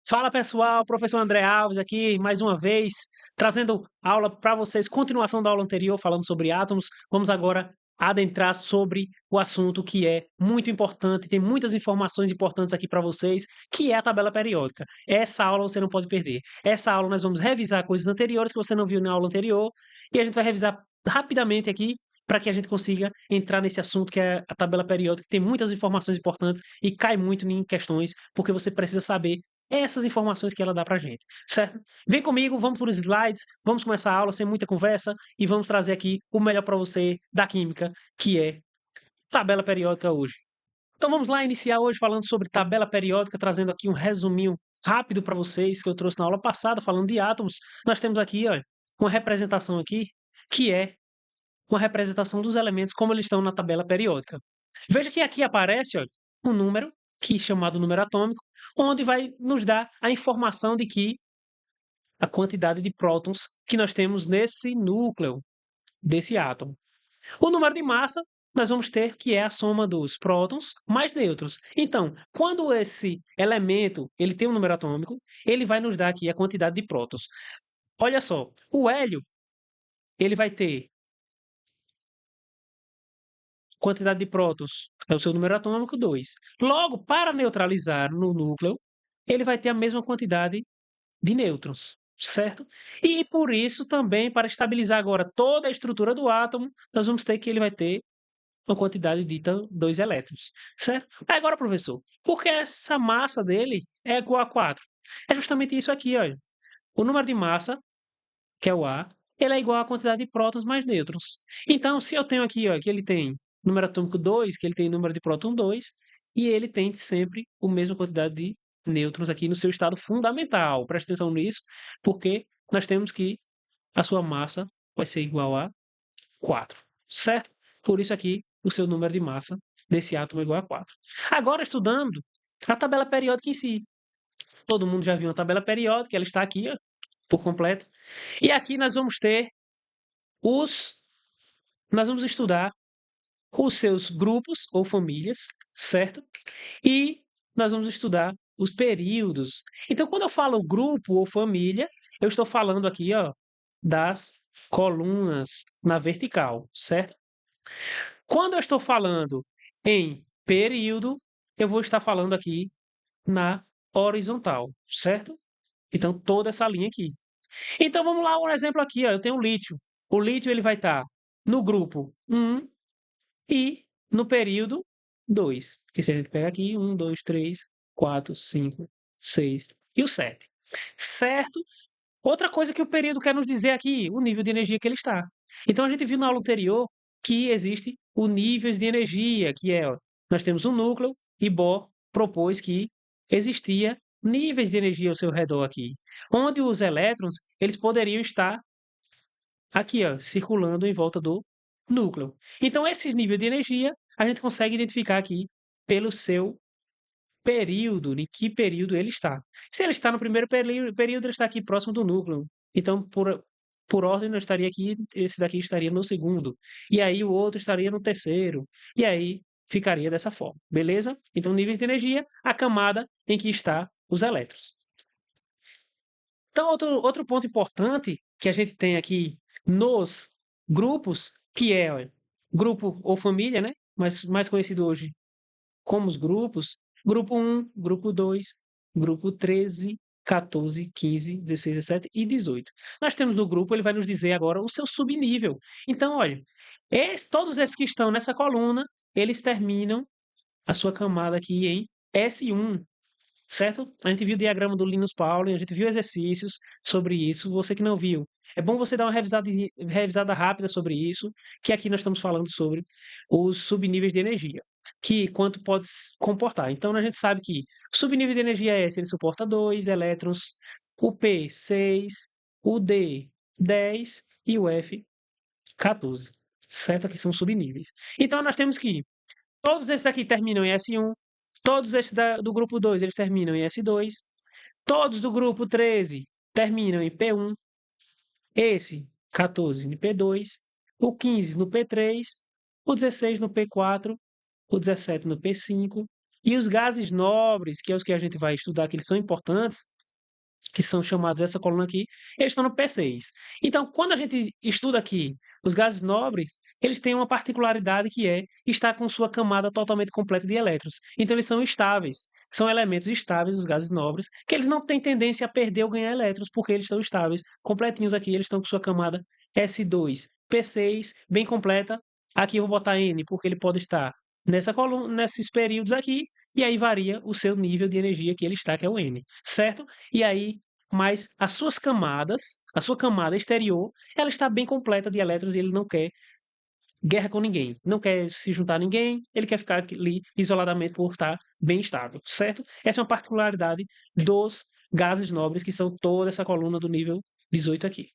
Fala pessoal, professor André Alves aqui mais uma vez, trazendo aula para vocês, continuação da aula anterior, falando sobre átomos. Vamos agora adentrar sobre o assunto que é muito importante, tem muitas informações importantes aqui para vocês, que é a tabela periódica. Essa aula você não pode perder. Essa aula nós vamos revisar coisas anteriores que você não viu na aula anterior e a gente vai revisar rapidamente aqui para que a gente consiga entrar nesse assunto que é a tabela periódica, que tem muitas informações importantes e cai muito em questões, porque você precisa saber essas informações que ela dá pra gente, certo? Vem comigo, vamos por slides, vamos começar a aula sem muita conversa e vamos trazer aqui o melhor para você da química, que é tabela periódica hoje. Então vamos lá iniciar hoje falando sobre tabela periódica, trazendo aqui um resuminho rápido para vocês que eu trouxe na aula passada, falando de átomos. Nós temos aqui, ó, uma representação aqui, que é uma representação dos elementos como eles estão na tabela periódica. Veja que aqui aparece, ó, um número, que é chamado número atômico, onde vai nos dar a informação de que a quantidade de prótons que nós temos nesse núcleo desse átomo. O número de massa nós vamos ter que é a soma dos prótons mais nêutrons. Então, quando esse elemento ele tem um número atômico, ele vai nos dar aqui a quantidade de prótons. Olha só, o hélio ele vai ter quantidade de prótons é o seu número atômico, 2. Logo, para neutralizar no núcleo, ele vai ter a mesma quantidade de nêutrons, certo? E por isso também, para estabilizar agora toda a estrutura do átomo, nós vamos ter que ele vai ter uma quantidade de 2 elétrons, certo? Agora, professor, por que essa massa dele é igual a 4? É justamente isso aqui, olha. O número de massa, que é o A, ele é igual à quantidade de prótons mais nêutrons. Então, se eu tenho aqui, ó, que ele tem número atômico 2, que ele tem número de próton 2, e ele tem sempre a mesma quantidade de nêutrons aqui no seu estado fundamental. Preste atenção nisso, porque nós temos que a sua massa vai ser igual a 4, certo? Por isso aqui, o seu número de massa desse átomo é igual a 4. Agora, estudando a tabela periódica em si. Todo mundo já viu a tabela periódica, ela está aqui, ó, por completo. E aqui nós vamos ter os nós vamos estudar os seus grupos ou famílias, certo? E nós vamos estudar os períodos. Então, quando eu falo grupo ou família, eu estou falando aqui, ó, das colunas na vertical, certo? Quando eu estou falando em período, eu vou estar falando aqui na horizontal, certo? Então, toda essa linha aqui. Então, vamos lá, um exemplo aqui, ó, eu tenho o lítio. O lítio ele vai estar no grupo 1 e no período 2. Porque se a gente pega aqui, 1, 2, 3, 4, 5, 6 e o 7. Certo? Outra coisa que o período quer nos dizer aqui, o nível de energia que ele está. Então a gente viu na aula anterior que existe o níveis de energia, que é, ó, nós temos um núcleo e Bohr propôs que existia níveis de energia ao seu redor aqui, onde os elétrons eles poderiam estar aqui, ó, circulando em volta do núcleo. Então, esse nível de energia a gente consegue identificar aqui pelo seu período, em que período ele está. Se ele está no primeiro período, ele está aqui próximo do núcleo. Então, por ordem, eu estaria aqui, esse daqui estaria no segundo. E aí o outro estaria no terceiro. E aí ficaria dessa forma, beleza? Então, níveis de energia, a camada em que está os elétrons. Então, outro ponto importante que a gente tem aqui nos grupos, que é ó, grupo ou família, né? Mas mais conhecido hoje como os grupos, grupo 1, grupo 2, grupo 13, 14, 15, 16, 17 e 18. Nós temos no grupo, ele vai nos dizer agora o seu subnível. Então, olha, todos esses que estão nessa coluna, eles terminam a sua camada aqui em S1, certo? A gente viu o diagrama do Linus Pauling, a gente viu exercícios sobre isso. Você que não viu, é bom você dar uma revisada rápida sobre isso, que aqui nós estamos falando sobre os subníveis de energia, que quanto pode comportar. Então a gente sabe que o subnível de energia S ele suporta 2 elétrons, o P 6, o D 10 e o F 14. Certo? Aqui são subníveis. Então nós temos que todos esses aqui terminam em S1, todos esses do grupo 2 eles terminam em S2, todos do grupo 13 terminam em P1, esse 14 no P2, o 15 no P3, o 16 no P4, o 17 no P5, e os gases nobres, que é os que a gente vai estudar, que eles são importantes, que são chamados essa coluna aqui, eles estão no P6. Então, quando a gente estuda aqui os gases nobres, eles têm uma particularidade que é estar com sua camada totalmente completa de elétrons. Então, eles são estáveis. São elementos estáveis, os gases nobres, que eles não têm tendência a perder ou ganhar elétrons, porque eles estão estáveis. Completinhos aqui, eles estão com sua camada S2, P6, bem completa. Aqui eu vou botar N, porque ele pode estar nessa coluna, nesses períodos aqui, e aí varia o seu nível de energia que ele está, que é o N, certo? E aí, mas as suas camadas, a sua camada exterior, ela está bem completa de elétrons e ele não quer guerra com ninguém, não quer se juntar a ninguém, ele quer ficar ali isoladamente por estar bem estável, certo? Essa é uma particularidade dos gases nobres, que são toda essa coluna do nível 18 aqui.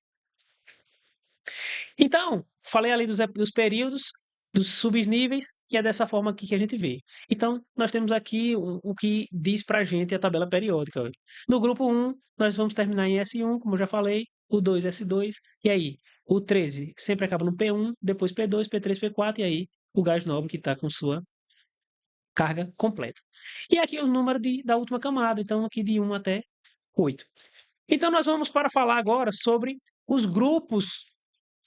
Então, falei ali dos períodos, dos subníveis, e é dessa forma aqui que a gente vê. Então, nós temos aqui o que diz para a gente a tabela periódica. No grupo 1, nós vamos terminar em S1, como eu já falei, o 2, S2, e aí o 13 sempre acaba no P1, depois P2, P3, P4, e aí o gás nobre que está com sua carga completa. E aqui o número da última camada, então aqui de 1 até 8. Então, nós vamos para falar agora sobre os grupos,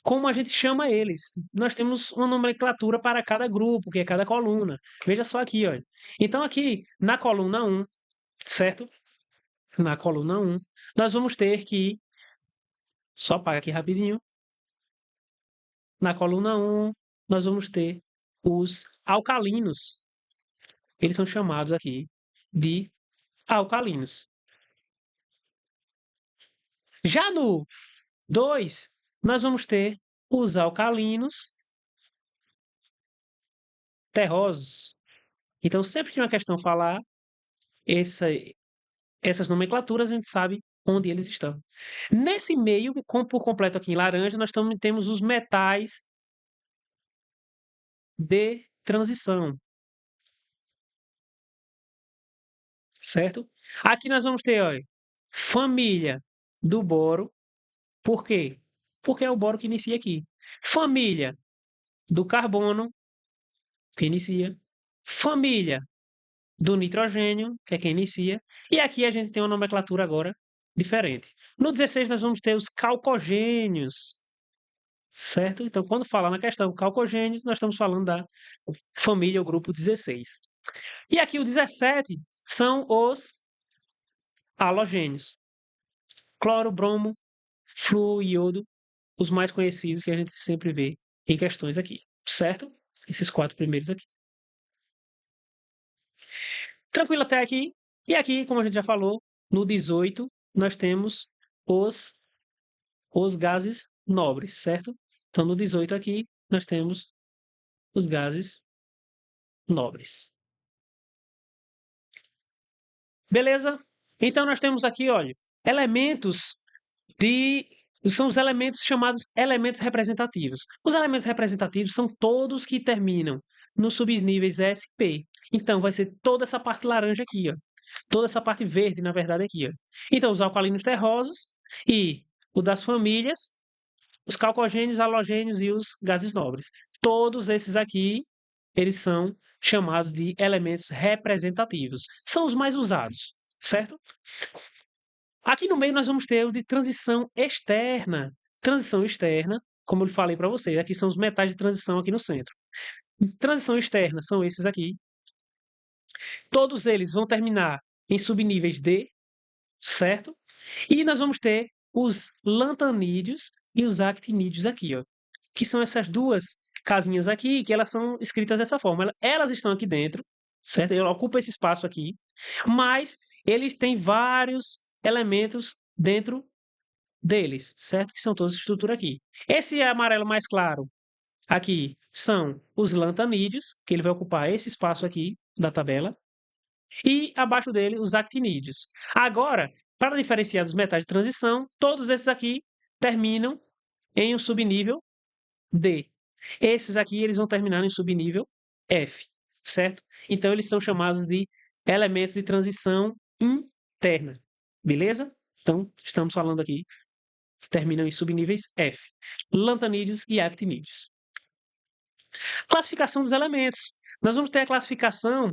como a gente chama eles. Nós temos uma nomenclatura para cada grupo, que é cada coluna. Veja só aqui, olha. Então, aqui na coluna 1, certo? Na coluna 1, nós vamos ter que. Só apaga aqui rapidinho. Na coluna 1, nós vamos ter os alcalinos. Eles são chamados aqui de alcalinos. Já no 2, nós vamos ter os alcalinos terrosos. Então, sempre que uma questão falar essa, essas nomenclaturas, a gente sabe onde eles estão. Nesse meio, por completo aqui em laranja, nós temos os metais de transição, certo? Aqui nós vamos ter, olha, família do boro. Por quê? Porque é o boro que inicia aqui. Família do carbono, que inicia. Família do nitrogênio, que é quem inicia. E aqui a gente tem uma nomenclatura agora diferente. No 16 nós vamos ter os calcogênios, certo? Então, quando falar na questão calcogênios, nós estamos falando da família ou grupo 16. E aqui o 17 são os halogênios. Cloro, bromo, flúor, iodo, os mais conhecidos que a gente sempre vê em questões aqui, certo? Esses 4 primeiros aqui. Tranquilo até aqui. E aqui, como a gente já falou, no 18 nós temos os, os gases nobres, certo? Então, no 18 aqui, nós temos os gases nobres. Beleza? Então, nós temos aqui, olha, elementos de. São os elementos chamados elementos representativos. Os elementos representativos são todos que terminam nos subníveis S e P. Então, vai ser toda essa parte laranja aqui, ó. Toda essa parte verde, na verdade, aqui, ó. Então, os alcalinos terrosos e o das famílias, os calcogênios, halogênios e os gases nobres. Todos esses aqui, eles são chamados de elementos representativos. São os mais usados, certo? Aqui no meio nós vamos ter o de transição externa. Transição externa, como eu falei para vocês, aqui são os metais de transição aqui no centro. Transição externa são esses aqui. Todos eles vão terminar em subníveis D, certo? E nós vamos ter os lantanídeos e os actinídeos aqui, ó, que são essas duas casinhas aqui, que elas são escritas dessa forma. Elas estão aqui dentro, certo? Ela ocupa esse espaço aqui, mas eles têm vários elementos dentro deles, certo? Que são todos estrutura aqui. Esse amarelo mais claro aqui são os lantanídeos, que ele vai ocupar esse espaço aqui da tabela, e abaixo dele os actinídeos. Agora, para diferenciar dos metais de transição, todos esses aqui terminam em um subnível D. Esses aqui eles vão terminar em subnível F, certo? Então eles são chamados de elementos de transição interna, beleza? Então estamos falando aqui, terminam em subníveis F, lantanídeos e actinídeos. Classificação dos elementos. Nós vamos ter a classificação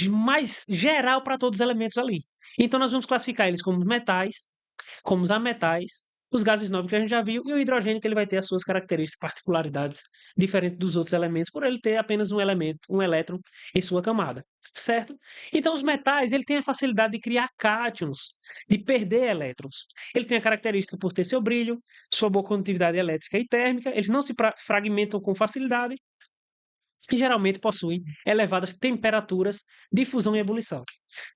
mais geral para todos os elementos ali. Então, nós vamos classificar eles como metais, como os ametais, os gases nobres que a gente já viu, e o hidrogênio, que ele vai ter as suas características, particularidades diferentes dos outros elementos, por ele ter apenas um elemento, um elétron em sua camada, certo? Então, os metais, ele tem a facilidade de criar cátions, de perder elétrons. Ele tem a característica por ter seu brilho, sua boa condutividade elétrica e térmica, eles não se fragmentam com facilidade, e geralmente possuem elevadas temperaturas de fusão e ebulição.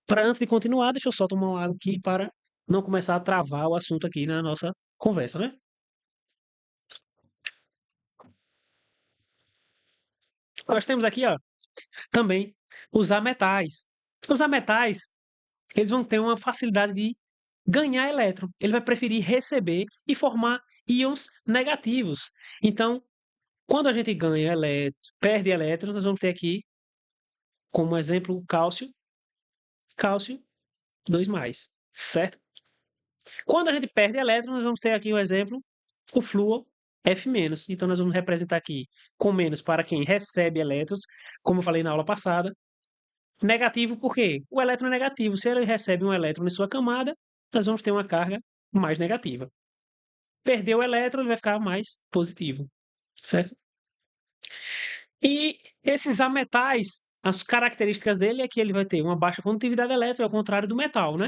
Para antes de continuar, deixa eu só tomar uma água aqui para não começar a travar o assunto aqui na nossa conversa, né? Nós temos aqui, ó, também os ametais. Os ametais, eles vão ter uma facilidade de ganhar elétron. Ele vai preferir receber e formar íons negativos. Então, quando a gente ganha elétron, perde elétrons, nós vamos ter aqui, como exemplo, o cálcio, cálcio 2 certo? Quando a gente perde elétrons, nós vamos ter aqui o exemplo, o flúor F-. Então, nós vamos representar aqui com menos para quem recebe elétrons, como eu falei na aula passada. Negativo por quê? O elétron é negativo. Se ele recebe um elétron em sua camada, nós vamos ter uma carga mais negativa. Perdeu o elétron, ele vai ficar mais positivo, certo? E esses ametais, as características dele é que ele vai ter uma baixa condutividade elétrica, ao contrário do metal, né?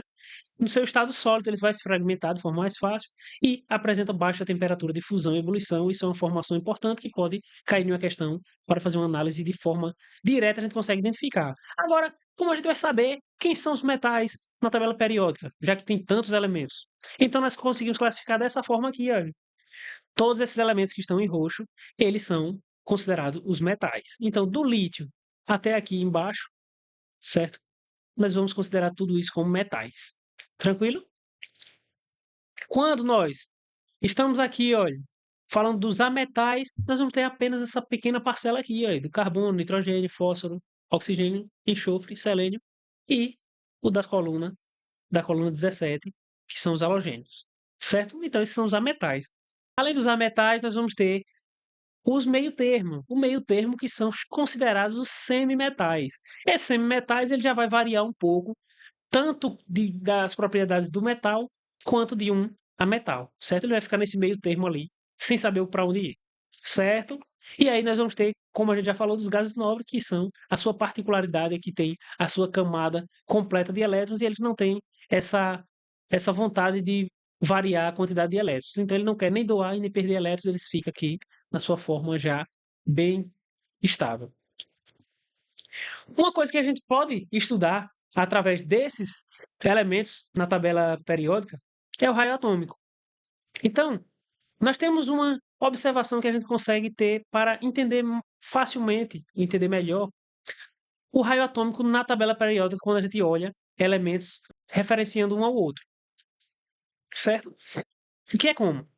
No seu estado sólido, ele vai se fragmentar de forma mais fácil e apresenta baixa temperatura de fusão e ebulição. Isso é uma informação importante que pode cair em uma questão para fazer uma análise de forma direta, a gente consegue identificar. Agora, como a gente vai saber quem são os metais na tabela periódica, já que tem tantos elementos? Então, nós conseguimos classificar dessa forma aqui, olha. Todos esses elementos que estão em roxo, eles são considerados os metais. Então, do lítio até aqui embaixo, certo? Nós vamos considerar tudo isso como metais. Tranquilo? Quando nós estamos aqui, olha, falando dos ametais, nós vamos ter apenas essa pequena parcela aqui, olha, do carbono, nitrogênio, fósforo, oxigênio, enxofre, selênio e o da coluna 17, que são os halogênios, certo? Então, esses são os ametais. Além dos ametais, nós vamos ter os meio-termo, o meio-termo que são considerados os semimetais. Esses semimetais ele já vai variar um pouco, tanto das propriedades do metal quanto de um ametal, certo? Ele vai ficar nesse meio-termo ali, sem saber para onde ir, certo? E aí nós vamos ter, como a gente já falou, dos gases nobres, que são a sua particularidade é que tem a sua camada completa de elétrons e eles não têm essa, essa vontade de variar a quantidade de elétrons. Então ele não quer nem doar e nem perder elétrons, eles ficam aqui na sua forma já bem estável. Uma coisa que a gente pode estudar através desses elementos na tabela periódica é o raio atômico. Então, nós temos uma observação que a gente consegue ter para entender facilmente, entender melhor o raio atômico na tabela periódica quando a gente olha elementos referenciando um ao outro, certo? Que é como?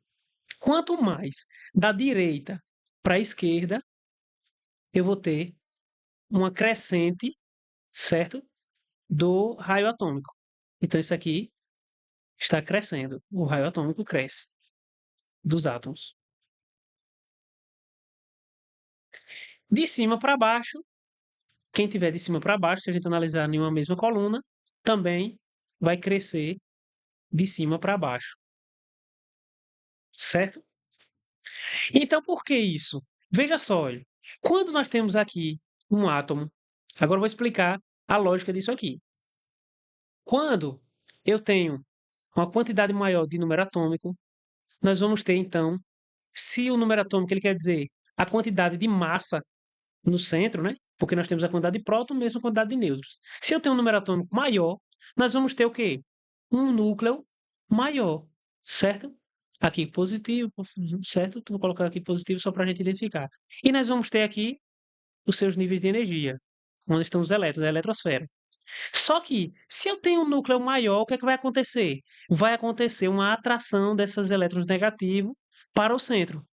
Quanto mais da direita para a esquerda, eu vou ter uma crescente, certo? Do raio atômico. Então, isso aqui está crescendo. O raio atômico cresce dos átomos. De cima para baixo, quem tiver de cima para baixo, se a gente analisar em uma mesma coluna, também vai crescer de cima para baixo. Certo? Então, por que isso? Veja só, olha, quando nós temos aqui um átomo, agora eu vou explicar a lógica disso aqui. Quando eu tenho uma quantidade maior de número atômico, nós vamos ter, então, se o número atômico ele quer dizer a quantidade de massa no centro, né? Porque nós temos a quantidade de prótons, mesmo a quantidade de nêutrons. Se eu tenho um número atômico maior, nós vamos ter o quê? Um núcleo maior, certo? Aqui positivo, certo? Vou colocar aqui positivo só para a gente identificar. E nós vamos ter aqui os seus níveis de energia, onde estão os elétrons, a eletrosfera. Só que, se eu tenho um núcleo maior, o que é que vai acontecer? Vai acontecer uma atração desses elétrons negativos para o centro,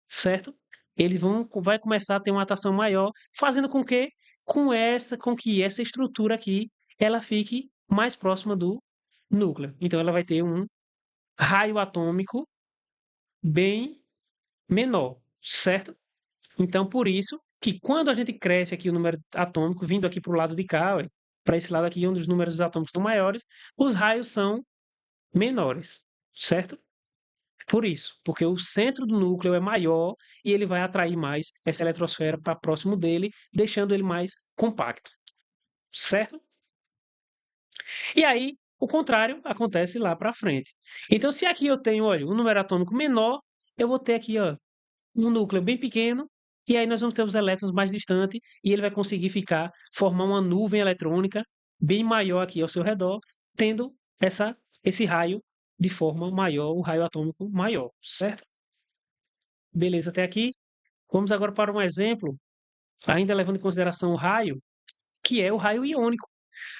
certo? Eles vai começar a ter uma atração maior, fazendo com que essa estrutura aqui, ela fique mais próxima do núcleo. Então ela vai ter um raio atômico bem menor, certo? Então por isso que quando a gente cresce aqui o número atômico vindo aqui para o lado de cá, para esse lado aqui, onde os números dos átomos são maiores, os raios são menores, certo? Por isso, porque o centro do núcleo é maior e ele vai atrair mais essa eletrosfera para próximo dele, deixando ele mais compacto, certo? E aí, o contrário acontece lá para frente. Então, se aqui eu tenho, olha, um número atômico menor, eu vou ter aqui, ó, um núcleo bem pequeno, e aí nós vamos ter os elétrons mais distantes, e ele vai conseguir formar uma nuvem eletrônica bem maior aqui ao seu redor, tendo esse raio de forma maior, o raio atômico maior, certo? Beleza até aqui? Vamos agora para um exemplo, ainda levando em consideração o raio, que é o raio iônico.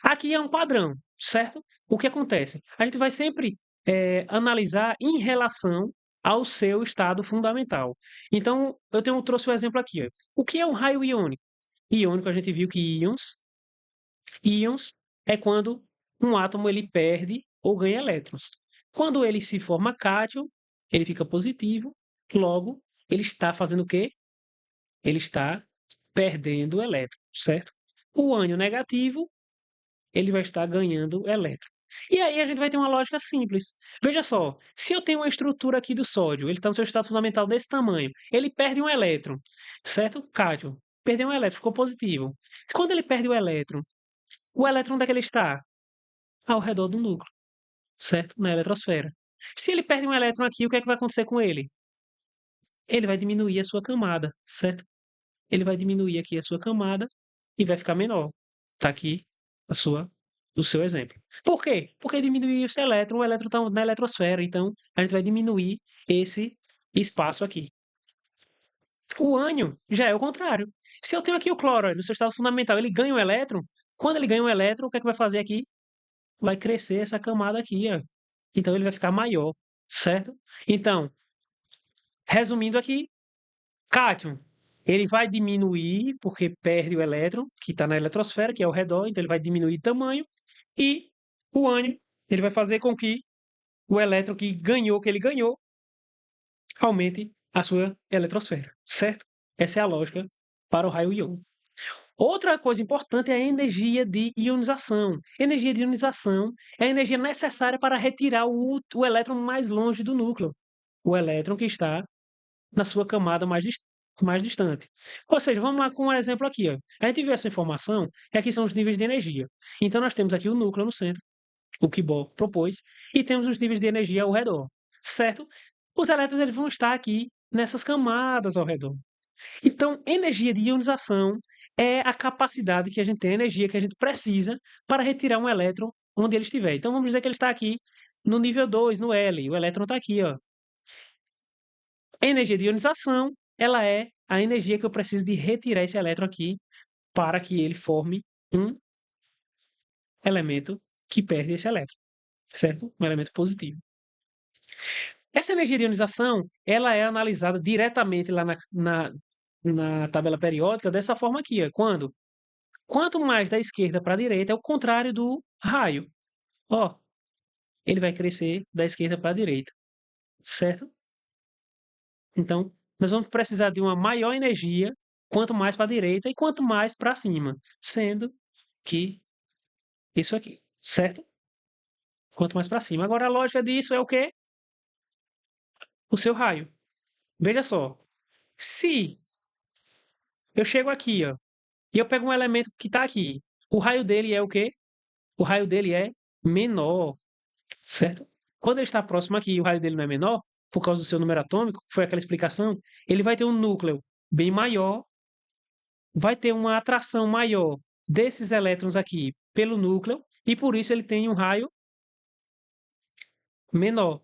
Aqui é um padrão, certo? O que acontece? A gente vai sempre analisar em relação ao seu estado fundamental. Então, trouxe o exemplo aqui. Ó. O que é um raio iônico? Iônico, a gente viu que íons é quando um átomo ele perde ou ganha elétrons. Quando ele se forma cátion, ele fica positivo, logo, ele está fazendo o quê? Ele está perdendo elétrons, certo? O ânion negativo ele vai estar ganhando elétron. E aí a gente vai ter uma lógica simples. Veja só, se eu tenho uma estrutura aqui do sódio, ele está no seu estado fundamental desse tamanho, ele perde um elétron, certo? Cátion, perdeu um elétron, ficou positivo. Quando ele perde o elétron onde é que ele está? Ao redor do núcleo, certo? Na eletrosfera. Se ele perde um elétron aqui, o que é que vai acontecer com ele? Ele vai diminuir a sua camada, certo? Ele vai diminuir aqui a sua camada e vai ficar menor. Está aqui a sua, o seu exemplo. Por quê? Porque diminuir esse elétron, o elétron está na eletrosfera, então a gente vai diminuir esse espaço aqui. O ânion já é o contrário. Se eu tenho aqui o cloro no seu estado fundamental, ele ganha um elétron, quando ele ganha um elétron, o que é que vai fazer aqui? Vai crescer essa camada aqui, ó. Então ele vai ficar maior, certo? Então, resumindo aqui, cátion, ele vai diminuir porque perde o elétron que está na eletrosfera, que é ao redor, então ele vai diminuir de tamanho. E o ânion, ele vai fazer com que o elétron que ele ganhou, aumente a sua eletrosfera, certo? Essa é a lógica para o raio íon. Outra coisa importante é a energia de ionização. Energia de ionização é a energia necessária para retirar o elétron mais longe do núcleo. O elétron que está na sua camada mais distante. Ou seja, vamos lá com um exemplo aqui. Ó. A gente viu essa informação, e aqui são os níveis de energia. Então, nós temos aqui o núcleo no centro, o que Bohr propôs, e temos os níveis de energia ao redor, certo? Os elétrons eles vão estar aqui nessas camadas ao redor. Então, energia de ionização é a capacidade que a gente tem, a energia que a gente precisa para retirar um elétron onde ele estiver. Então, vamos dizer que ele está aqui no nível 2, no L, o elétron está aqui, ó. Energia de ionização, ela é a energia que eu preciso de retirar esse elétron aqui para que ele forme um elemento que perde esse elétron, certo? Um elemento positivo. Essa energia de ionização, ela é analisada diretamente lá na tabela periódica dessa forma aqui, ó. Quanto mais da esquerda para a direita é o contrário do raio. Ó, ele vai crescer da esquerda para a direita, certo? Então, nós vamos precisar de uma maior energia quanto mais para a direita e quanto mais para cima, sendo que isso aqui, certo? Quanto mais para cima. Agora, a lógica disso é o quê? O seu raio. Veja só, se eu chego aqui, ó, e eu pego um elemento que está aqui, o raio dele é o quê? O raio dele é menor, certo? Quando ele está próximo aqui e o raio dele não é menor, por causa do seu número atômico, que foi aquela explicação, ele vai ter um núcleo bem maior, vai ter uma atração maior desses elétrons aqui pelo núcleo, e por isso ele tem um raio menor,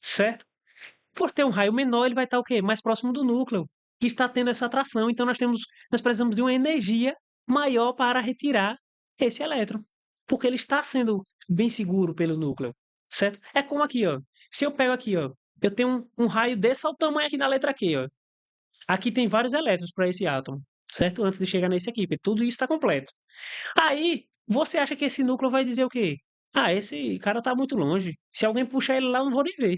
certo? Por ter um raio menor, ele vai estar o quê? Mais próximo do núcleo, que está tendo essa atração. Então nós precisamos de uma energia maior para retirar esse elétron, porque ele está sendo bem seguro pelo núcleo, certo? É como aqui, ó. Se eu pego aqui, ó, eu tenho um raio desse ao tamanho aqui na letra Q, ó. Aqui tem vários elétrons para esse átomo, certo? Antes de chegar nesse aqui, porque tudo isso está completo. Aí, você acha que esse núcleo vai dizer o quê? Ah, esse cara está muito longe. Se alguém puxar ele lá, eu não vou nem ver.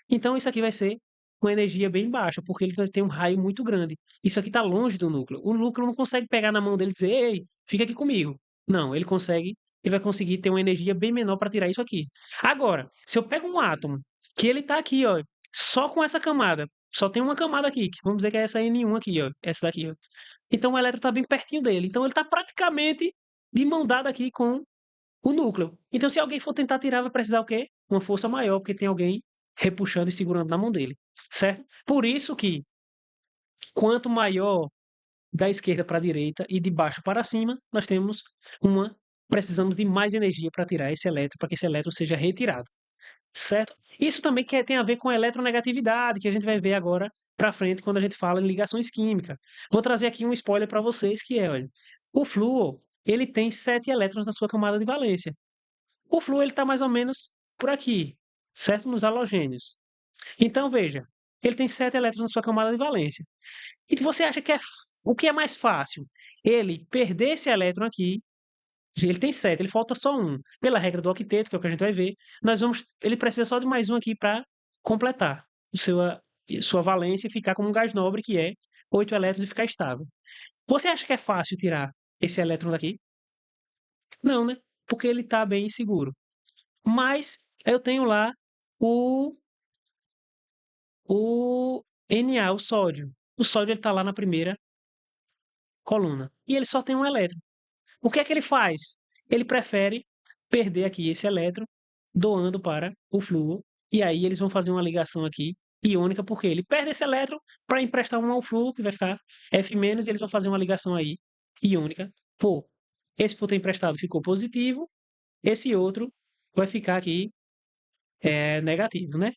Então isso aqui vai ser com energia bem baixa, porque ele tem um raio muito grande. Isso aqui está longe do núcleo. O núcleo não consegue pegar na mão dele e dizer, ei, fica aqui comigo. Não, ele consegue ele vai conseguir ter uma energia bem menor para tirar isso aqui. Agora, se eu pego um átomo, que ele está aqui, ó, só com essa camada, só tem uma camada aqui, que vamos dizer que é essa N1 aqui, ó, essa daqui, ó. Então o elétron está bem pertinho dele. Então ele está praticamente de mão dada aqui com o núcleo. Então se alguém for tentar tirar, vai precisar o quê? Uma força maior, porque tem alguém repuxando e segurando na mão dele, certo? Por isso que quanto maior da esquerda para a direita e de baixo para cima, nós temos uma precisamos de mais energia para tirar esse elétron, para que esse elétron seja retirado, certo? Isso também tem a ver com a eletronegatividade, que a gente vai ver agora para frente quando a gente fala em ligações químicas. Vou trazer aqui um spoiler para vocês que é, olha, o flúor, ele tem 7 elétrons na sua camada de valência. O flúor ele está mais ou menos por aqui, certo? Nos halogênios. Então veja, ele tem 7 elétrons na sua camada de valência. E você acha que o que é mais fácil? Ele perder esse elétron aqui, ele tem 7, ele falta só um. Pela regra do octeto, que é o que a gente vai ver, ele precisa só de mais um aqui para completar sua valência e ficar como um gás nobre, que é 8 elétrons e ficar estável. Você acha que é fácil tirar esse elétron daqui? Não, né? Porque ele está bem seguro. Mas eu tenho lá o, o Na, o sódio. O sódio está lá na primeira coluna. E ele só tem um elétron. O que é que ele faz? Ele prefere perder aqui esse elétron, doando para o flúor, e aí eles vão fazer uma ligação aqui iônica, porque ele perde esse elétron para emprestar um ao flúor, que vai ficar F-, e eles vão fazer uma ligação aí iônica. Pô, esse por ter emprestado ficou positivo, esse outro vai ficar aqui negativo, né?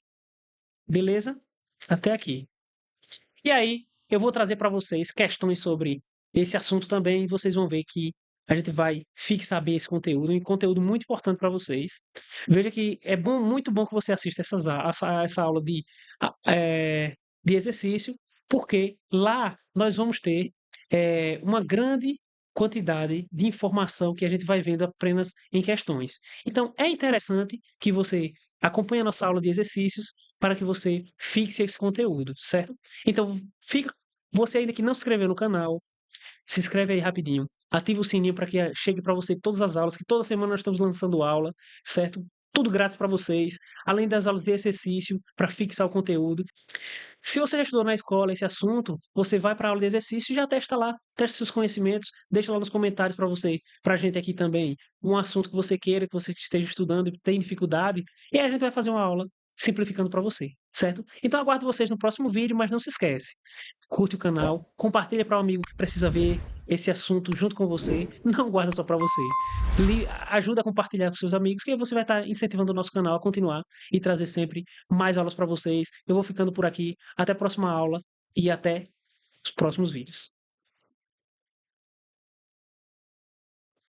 Beleza? Até aqui. E aí, eu vou trazer para vocês questões sobre esse assunto também, e vocês vão ver que a gente vai fixar bem esse conteúdo, um conteúdo muito importante para vocês. Veja que é bom, muito bom que você assista essa aula de exercício, porque lá nós vamos ter uma grande quantidade de informação que a gente vai vendo apenas em questões. Então, é interessante que você acompanhe a nossa aula de exercícios para que você fixe esse conteúdo, certo? Então, você ainda que não se inscreveu no canal, se inscreve aí rapidinho. Ativa o sininho para que chegue para você todas as aulas, que toda semana nós estamos lançando aula, certo? Tudo grátis para vocês, além das aulas de exercício para fixar o conteúdo. Se você já estudou na escola esse assunto, você vai para a aula de exercício e já testa lá, testa seus conhecimentos, deixa lá nos comentários para a gente aqui também, um assunto que você queira, que você esteja estudando e tem dificuldade, e aí a gente vai fazer uma aula simplificando para você, certo? Então aguardo vocês no próximo vídeo, mas não se esquece, curte o canal, compartilha para um amigo que precisa ver esse assunto junto com você, não guarda só para você. Ajuda a compartilhar com seus amigos, que aí você vai estar incentivando o nosso canal a continuar e trazer sempre mais aulas para vocês. Eu vou ficando por aqui. Até a próxima aula e até os próximos vídeos.